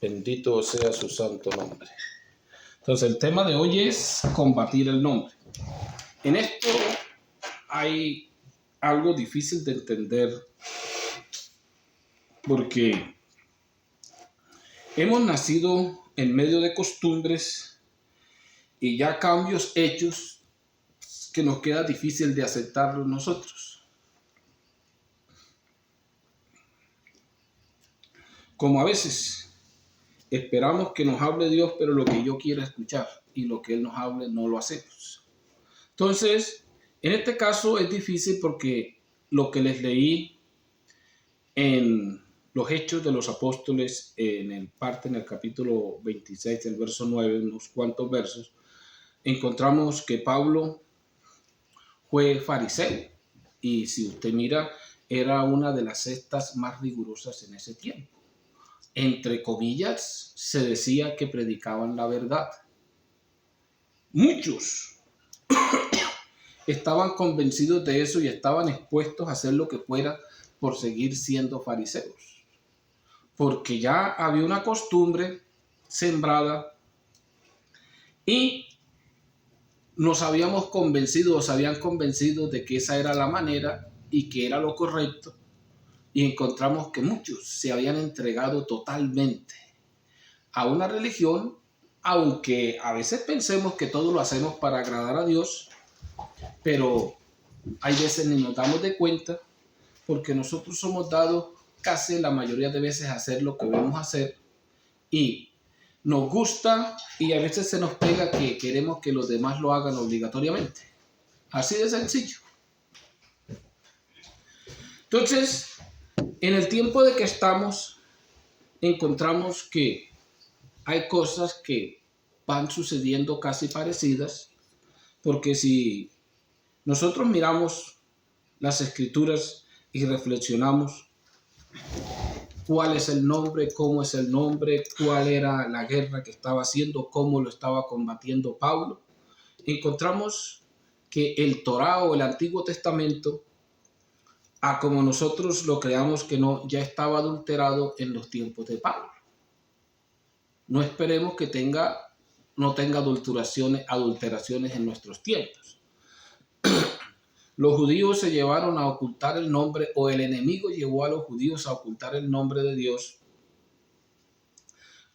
Bendito sea su santo nombre. Entonces, el tema de hoy es combatir el nombre. En esto hay algo difícil de entender porque hemos nacido en medio de costumbres y ya cambios hechos que nos queda difícil de aceptarlos nosotros. Como a veces esperamos que nos hable Dios, pero lo que yo quiera escuchar y lo que Él nos hable no lo hacemos. Entonces, en este caso es difícil porque lo que les leí en los Hechos de los Apóstoles, en el capítulo 26, el verso 9, unos cuantos versos, encontramos que Pablo fue fariseo y si usted mira, era una de las sectas más rigurosas en ese tiempo. Entre comillas, se decía que predicaban la verdad. Muchos estaban convencidos de eso y estaban expuestos a hacer lo que fuera por seguir siendo fariseos. Porque ya había una costumbre sembrada y nos habíamos convencido, o se habían convencido de que esa era la manera y que era lo correcto. Y encontramos que muchos se habían entregado totalmente a una religión, aunque a veces pensemos que todo lo hacemos para agradar a Dios, pero hay veces ni nos damos de cuenta porque nosotros somos dados casi la mayoría de veces a hacer lo que debemos hacer y nos gusta y a veces se nos pega que queremos que los demás lo hagan obligatoriamente. Así de sencillo. Entonces, en el tiempo de que estamos, encontramos que hay cosas que van sucediendo casi parecidas, porque si nosotros miramos las escrituras y reflexionamos cuál es el nombre, cómo es el nombre, cuál era la guerra que estaba haciendo, cómo lo estaba combatiendo Pablo, encontramos que el Torá o el Antiguo Testamento, a como nosotros lo creamos que no, ya estaba adulterado en los tiempos de Pablo. No esperemos que no tenga adulteraciones en nuestros tiempos. Los judíos se llevaron a ocultar el nombre, o el enemigo llevó a los judíos a ocultar el nombre de Dios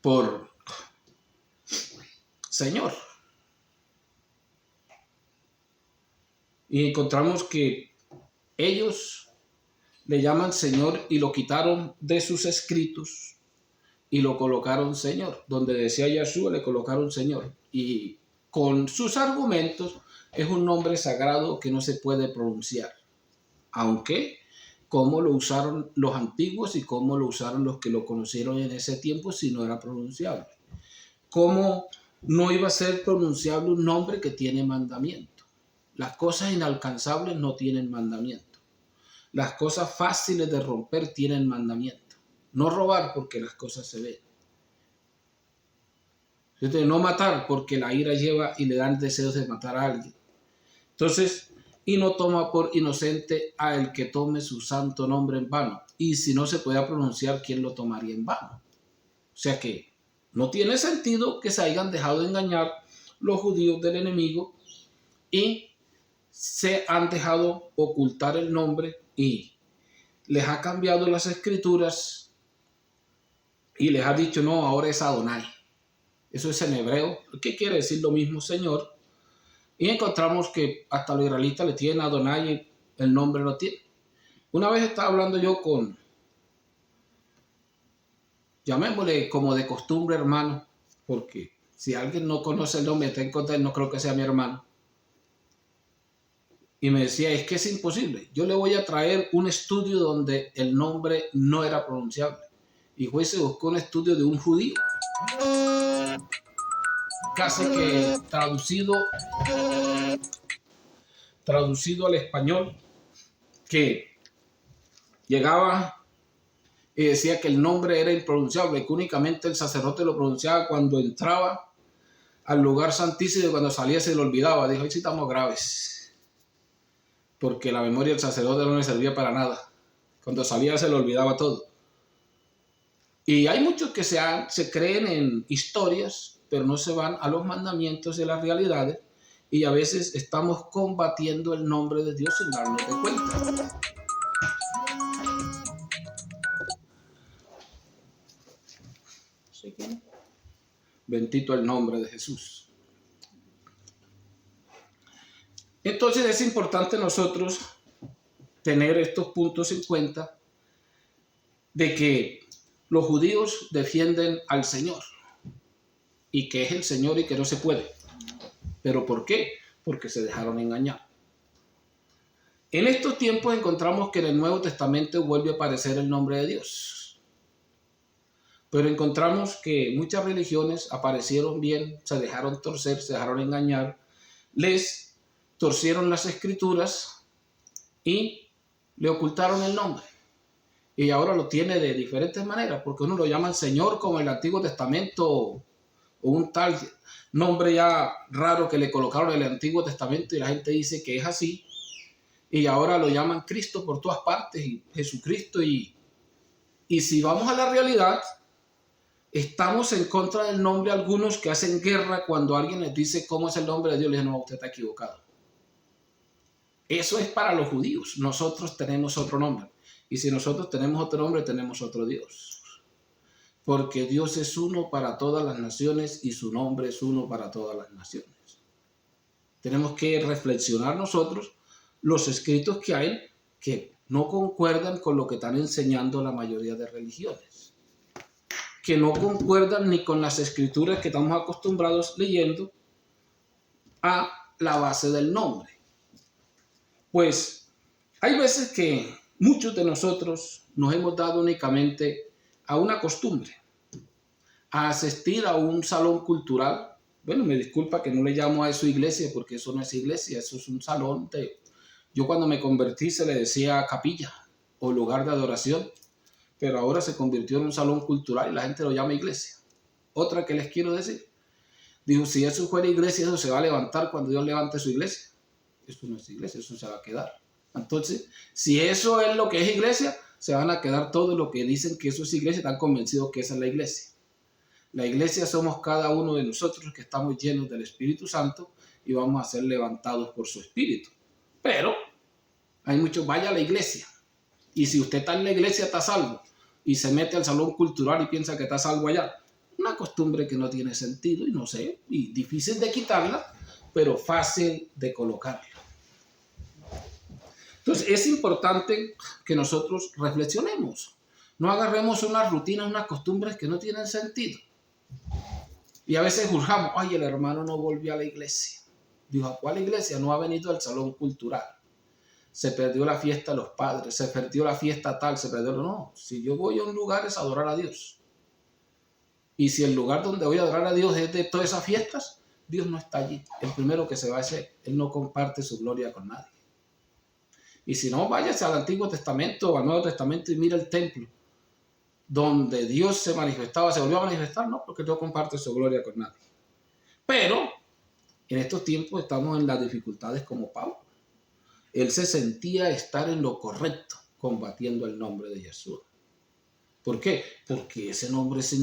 por Señor. Y encontramos que ellos le llaman Señor y lo quitaron de sus escritos y lo colocaron Señor. Donde decía Yahshua le colocaron Señor. Y con sus argumentos es un nombre sagrado que no se puede pronunciar. Aunque cómo lo usaron los antiguos y cómo lo usaron los que lo conocieron en ese tiempo si no era pronunciable. ¿Cómo no iba a ser pronunciable un nombre que tiene mandamiento? Las cosas inalcanzables no tienen mandamiento. Las cosas fáciles de romper tienen mandamiento. No robar porque las cosas se ven. No matar porque la ira lleva y le dan deseos de matar a alguien. Entonces, y no toma por inocente a el que tome su santo nombre en vano. Y si no se puede pronunciar, ¿quién lo tomaría en vano? O sea que no tiene sentido que se hayan dejado engañar los judíos del enemigo y se han dejado ocultar el nombre y les ha cambiado las escrituras y les ha dicho, no, ahora es Adonai. Eso es en hebreo. ¿Qué quiere decir lo mismo, Señor? Y encontramos que hasta los israelitas le tienen a Adonai, el nombre lo tiene. Una vez estaba hablando yo con, llamémosle como de costumbre, hermano, porque si alguien no conoce el nombre, está en contra, no creo que sea mi hermano. Y me decía, es que es imposible. Yo le voy a traer un estudio donde el nombre no era pronunciable. Y fue y se buscó un estudio de un judío. Casi que traducido al español, que llegaba y decía que el nombre era impronunciable, que únicamente el sacerdote lo pronunciaba cuando entraba al lugar santísimo y cuando salía se le olvidaba. Dijo, ahí sí estamos graves, porque la memoria del sacerdote no le servía para nada. Cuando salía se le olvidaba todo. Y hay muchos que se creen en historias, pero no se van a los mandamientos de las realidades, y a veces estamos combatiendo el nombre de Dios sin darnos de cuenta. Bendito el nombre de Jesús. Entonces es importante nosotros tener estos puntos en cuenta de que los judíos defienden al Señor y que es el Señor y que no se puede. ¿Pero por qué? Porque se dejaron engañar. En estos tiempos encontramos que en el Nuevo Testamento vuelve a aparecer el nombre de Dios. Pero encontramos que muchas religiones aparecieron bien, se dejaron torcer, se dejaron engañar, les torcieron las escrituras y le ocultaron el nombre. Y ahora lo tiene de diferentes maneras, porque uno lo llama el Señor como el Antiguo Testamento, o un tal nombre ya raro que le colocaron en el Antiguo Testamento y la gente dice que es así. Y ahora lo llaman Cristo por todas partes, y Jesucristo. Y si vamos a la realidad, estamos en contra del nombre de algunos que hacen guerra cuando alguien les dice cómo es el nombre de Dios. Les dicen, no, usted está equivocado. Eso es para los judíos. Nosotros tenemos otro nombre. Y si nosotros tenemos otro nombre, tenemos otro Dios. Porque Dios es uno para todas las naciones y su nombre es uno para todas las naciones. Tenemos que reflexionar nosotros los escritos que hay que no concuerdan con lo que están enseñando la mayoría de religiones, que no concuerdan ni con las escrituras que estamos acostumbrados leyendo a la base del nombre. Pues hay veces que muchos de nosotros nos hemos dado únicamente a una costumbre, a asistir a un salón cultural. Bueno, me disculpa que no le llamo a eso iglesia, porque eso no es iglesia, eso es un salón de... Yo cuando me convertí se le decía capilla o lugar de adoración, pero ahora se convirtió en un salón cultural y la gente lo llama iglesia. Otra que les quiero decir, dijo, si eso fuera iglesia, eso se va a levantar cuando Dios levante su iglesia. Esto no es iglesia, eso se va a quedar. Entonces, si eso es lo que es iglesia, se van a quedar todos los que dicen que eso es iglesia, están convencidos que esa es la iglesia. La iglesia somos cada uno de nosotros que estamos llenos del Espíritu Santo y vamos a ser levantados por su Espíritu. Pero hay muchos, vaya a la iglesia. Y si usted está en la iglesia, está salvo. Y se mete al salón cultural y piensa que está salvo allá. Una costumbre que no tiene sentido y no sé, y difícil de quitarla, pero fácil de colocarla. Entonces es importante que nosotros reflexionemos. No agarremos unas rutinas, unas costumbres que no tienen sentido. Y a veces juzgamos, ay, el hermano no volvió a la iglesia. Dijo, ¿a cuál iglesia? No ha venido al salón cultural. Se perdió la fiesta de los padres, se perdió la fiesta tal, se perdió... No, si yo voy a un lugar es adorar a Dios. Y si el lugar donde voy a adorar a Dios es de todas esas fiestas, Dios no está allí. El primero que se va a hacer, Él no comparte su gloria con nadie. Y si no, váyase al Antiguo Testamento o al Nuevo Testamento y mira el templo donde Dios se manifestaba, se volvió a manifestar, no, porque Dios comparte su gloria con nadie. Pero en estos tiempos estamos en las dificultades como Pablo. Él se sentía estar en lo correcto, combatiendo el nombre de Jesús. ¿Por qué? Porque ese nombre es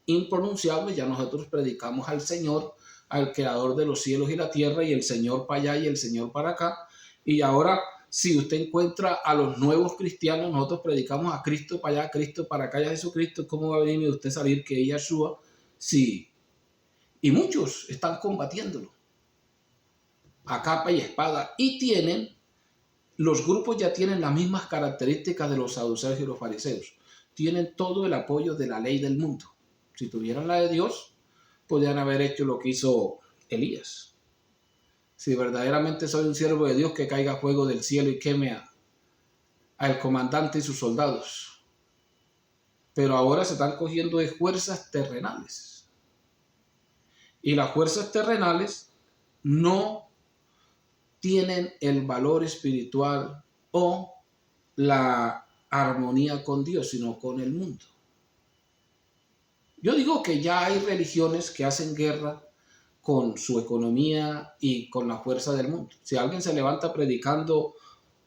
impronunciable. Ya nosotros predicamos al Señor, al creador de los cielos y la tierra, y el Señor para allá y el Señor para acá. Y ahora, si usted encuentra a los nuevos cristianos, nosotros predicamos a Cristo para allá, Cristo para acá, y a Jesucristo. ¿Cómo va a venir usted a salir que es Yeshua? Sí. Y muchos están combatiéndolo a capa y espada. Y los grupos ya tienen las mismas características de los saduceos y los fariseos. Tienen todo el apoyo de la ley del mundo. Si tuvieran la de Dios, podrían haber hecho lo que hizo Elías. Si verdaderamente soy un siervo de Dios, que caiga fuego del cielo y queme al comandante y sus soldados. Pero ahora se están cogiendo de fuerzas terrenales. Y las fuerzas terrenales no tienen el valor espiritual o la armonía con Dios, sino con el mundo. Yo digo que ya hay religiones que hacen guerra con su economía y con la fuerza del mundo. Si alguien se levanta predicando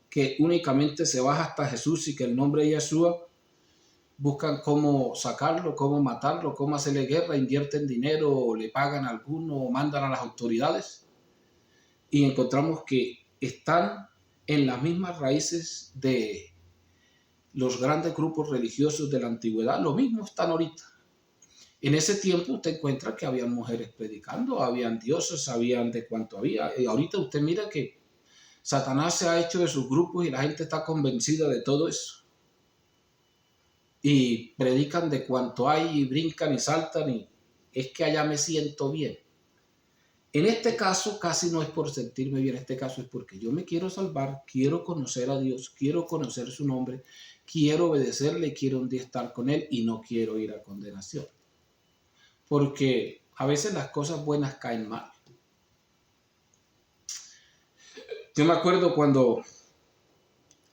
que únicamente se baja hasta Jesús y que el nombre de Yeshua, buscan cómo sacarlo, cómo matarlo, cómo hacerle guerra, invierten dinero, le pagan a alguno, mandan a las autoridades y encontramos que están en las mismas raíces de los grandes grupos religiosos de la antigüedad. Lo mismo están ahorita. En ese tiempo usted encuentra que habían mujeres predicando, habían dioses, sabían de cuánto había. Y ahorita usted mira que Satanás se ha hecho de sus grupos y la gente está convencida de todo eso. Y predican de cuánto hay y brincan y saltan y es que allá me siento bien. En este caso casi no es por sentirme bien, en este caso es porque yo me quiero salvar, quiero conocer a Dios, quiero conocer su nombre, quiero obedecerle, quiero un día estar con él y no quiero ir a condenación. Porque a veces las cosas buenas caen mal. Yo me acuerdo cuando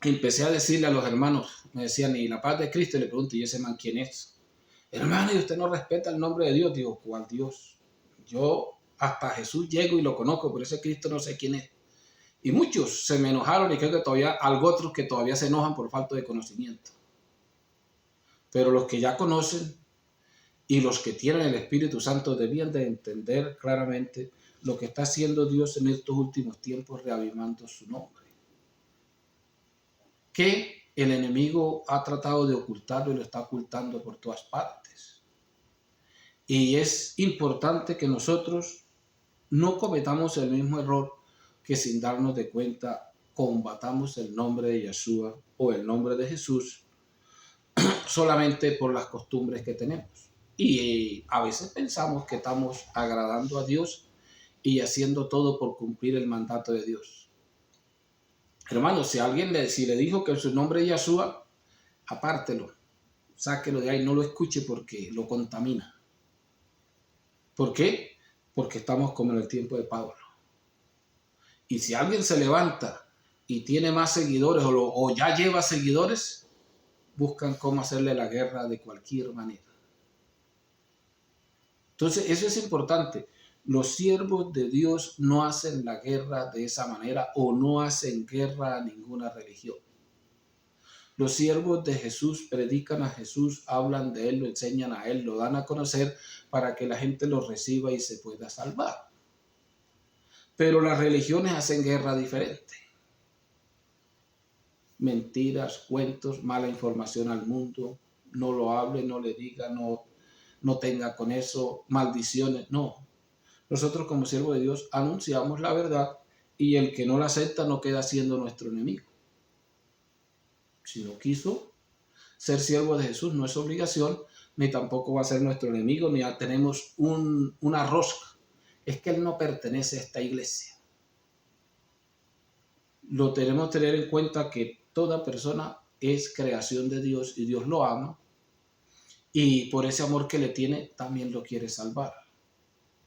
empecé a decirle a los hermanos, me decían, ¿y la paz de Cristo? Y le pregunto, ¿y ese man quién es? Hermano, ¿y usted no respeta el nombre de Dios? Digo, ¿cuál Dios? Yo hasta Jesús llego y lo conozco, pero ese Cristo no sé quién es. Y muchos se me enojaron y creo que todavía, algo otros que todavía se enojan por falta de conocimiento. Pero los que ya conocen y los que tienen el Espíritu Santo debían de entender claramente lo que está haciendo Dios en estos últimos tiempos, reavivando su nombre. Que el enemigo ha tratado de ocultarlo y lo está ocultando por todas partes. Y es importante que nosotros no cometamos el mismo error que sin darnos de cuenta combatamos el nombre de Yeshua o el nombre de Jesús solamente por las costumbres que tenemos. Y a veces pensamos que estamos agradando a Dios y haciendo todo por cumplir el mandato de Dios. Hermano, si alguien si le dijo que su nombre es Yeshua, apártelo, sáquelo de ahí, no lo escuche porque lo contamina. ¿Por qué? Porque estamos como en el tiempo de Pablo. Y si alguien se levanta y tiene más seguidores o ya lleva seguidores, buscan cómo hacerle la guerra de cualquier manera. Entonces, eso es importante. Los siervos de Dios no hacen la guerra de esa manera o no hacen guerra a ninguna religión. Los siervos de Jesús predican a Jesús, hablan de Él, lo enseñan a Él, lo dan a conocer para que la gente lo reciba y se pueda salvar. Pero las religiones hacen guerra diferente. Mentiras, cuentos, mala información al mundo, no lo hable, no le diga, no tenga con eso, maldiciones, no. Nosotros como siervos de Dios anunciamos la verdad y el que no la acepta no queda siendo nuestro enemigo. Si no quiso ser siervo de Jesús no es obligación, ni tampoco va a ser nuestro enemigo, ni ya tenemos una rosca. Es que él no pertenece a esta iglesia. Lo tenemos que tener en cuenta que toda persona es creación de Dios y Dios lo ama y por ese amor que le tiene también lo quiere salvar.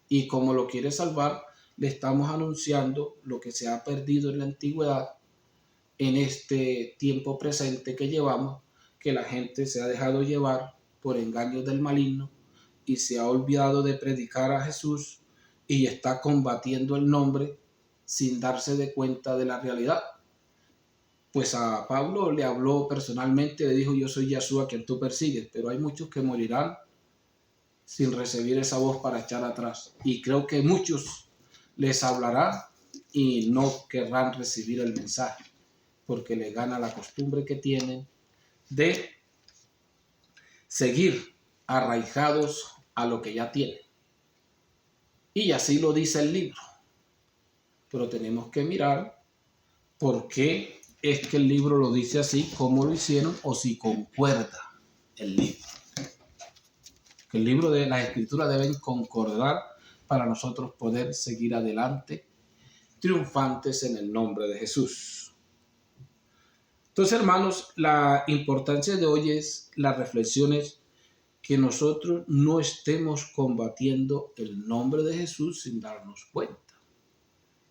Y como lo quiere salvar, le estamos anunciando lo que se ha perdido en la antigüedad, en este tiempo presente que llevamos, que la gente se ha dejado llevar por engaños del maligno y se ha olvidado de predicar a Jesús y está combatiendo el nombre sin darse de cuenta de la realidad. Pues a Pablo le habló personalmente, le dijo, yo soy Yeshua quien tú persigues, pero hay muchos que morirán sin recibir esa voz para echar atrás. Y creo que muchos les hablará y no querrán recibir el mensaje, porque le gana la costumbre que tienen de seguir arraigados a lo que ya tienen. Y así lo dice el libro. Pero tenemos que mirar por qué es que el libro lo dice así, cómo lo hicieron o si concuerda el libro. Que el libro de las escrituras deben concordar para nosotros poder seguir adelante triunfantes en el nombre de Jesús. Entonces, hermanos, la importancia de hoy es las reflexiones que nosotros no estemos combatiendo el nombre de Jesús sin darnos cuenta.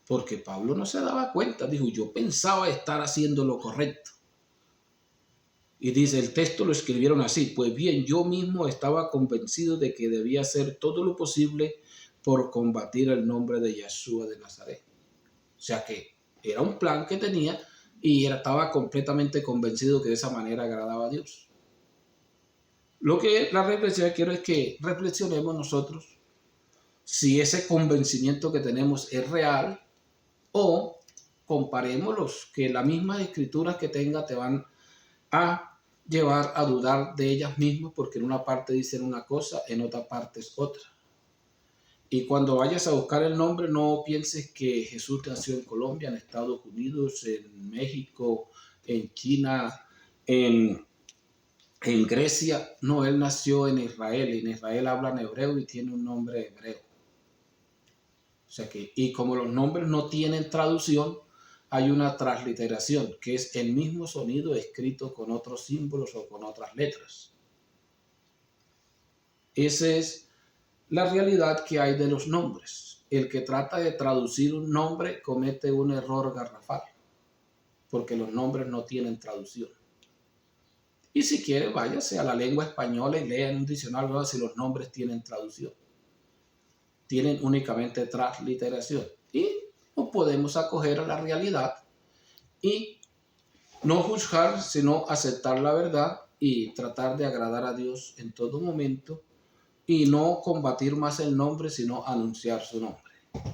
Porque Pablo no se daba cuenta, dijo, yo pensaba estar haciendo lo correcto. Y dice, el texto lo escribieron así, pues bien, yo mismo estaba convencido de que debía hacer todo lo posible por combatir el nombre de Yeshua de Nazaret. O sea que era un plan que tenía y estaba completamente convencido que de esa manera agradaba a Dios. Lo que la reflexión que quiero es que reflexionemos nosotros si ese convencimiento que tenemos es real o comparémoslos, que las mismas escrituras que tenga te van a llevar a dudar de ellas mismas porque en una parte dicen una cosa, en otra parte es otra. Y cuando vayas a buscar el nombre, no pienses que Jesús nació en Colombia, en Estados Unidos, en México, en China, en Grecia. No, él nació en Israel. Y en Israel hablan hebreo y tiene un nombre hebreo. O sea que, y como los nombres no tienen traducción, hay una transliteración, que es el mismo sonido escrito con otros símbolos o con otras letras. Esa es la realidad que hay de los nombres. El que trata de traducir un nombre comete un error garrafal, porque los nombres no tienen traducción. Y si quiere, váyase a la lengua española y lea en un diccionario si los nombres tienen traducción. Tienen únicamente transliteración. Y nos podemos acoger a la realidad y no juzgar, sino aceptar la verdad y tratar de agradar a Dios en todo momento y no combatir más el nombre, sino anunciar su nombre.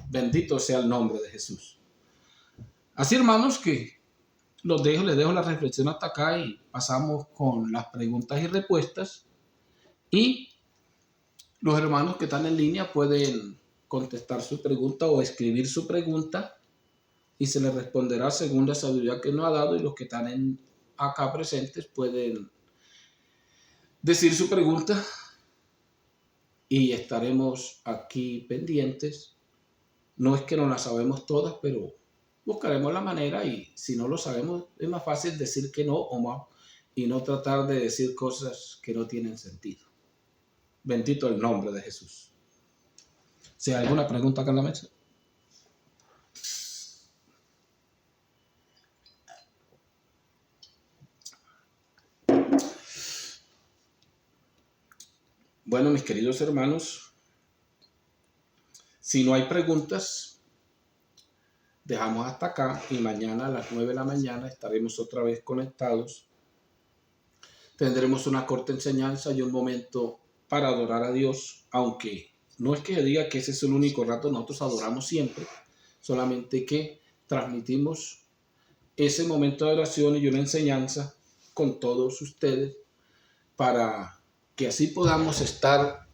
Bendito sea el nombre de Jesús. Así, hermanos, que les dejo la reflexión hasta acá y pasamos con las preguntas y respuestas. Y los hermanos que están en línea pueden contestar su pregunta o escribir su pregunta y se les responderá según la sabiduría que nos ha dado, y los que están acá presentes pueden decir su pregunta y estaremos aquí pendientes. No es que no las sabemos todas, pero buscaremos la manera, y si no lo sabemos es más fácil decir que no o más y no tratar de decir cosas que no tienen sentido. Bendito el nombre de Jesús. Si hay alguna pregunta acá en la mesa. Bueno, mis queridos hermanos, si no hay preguntas, dejamos hasta acá y mañana a las 9 de la mañana estaremos otra vez conectados. Tendremos una corta enseñanza y un momento para adorar a Dios, aunque no es que diga que ese es el único rato, nosotros adoramos siempre, solamente que transmitimos ese momento de oración y una enseñanza con todos ustedes para que así podamos estar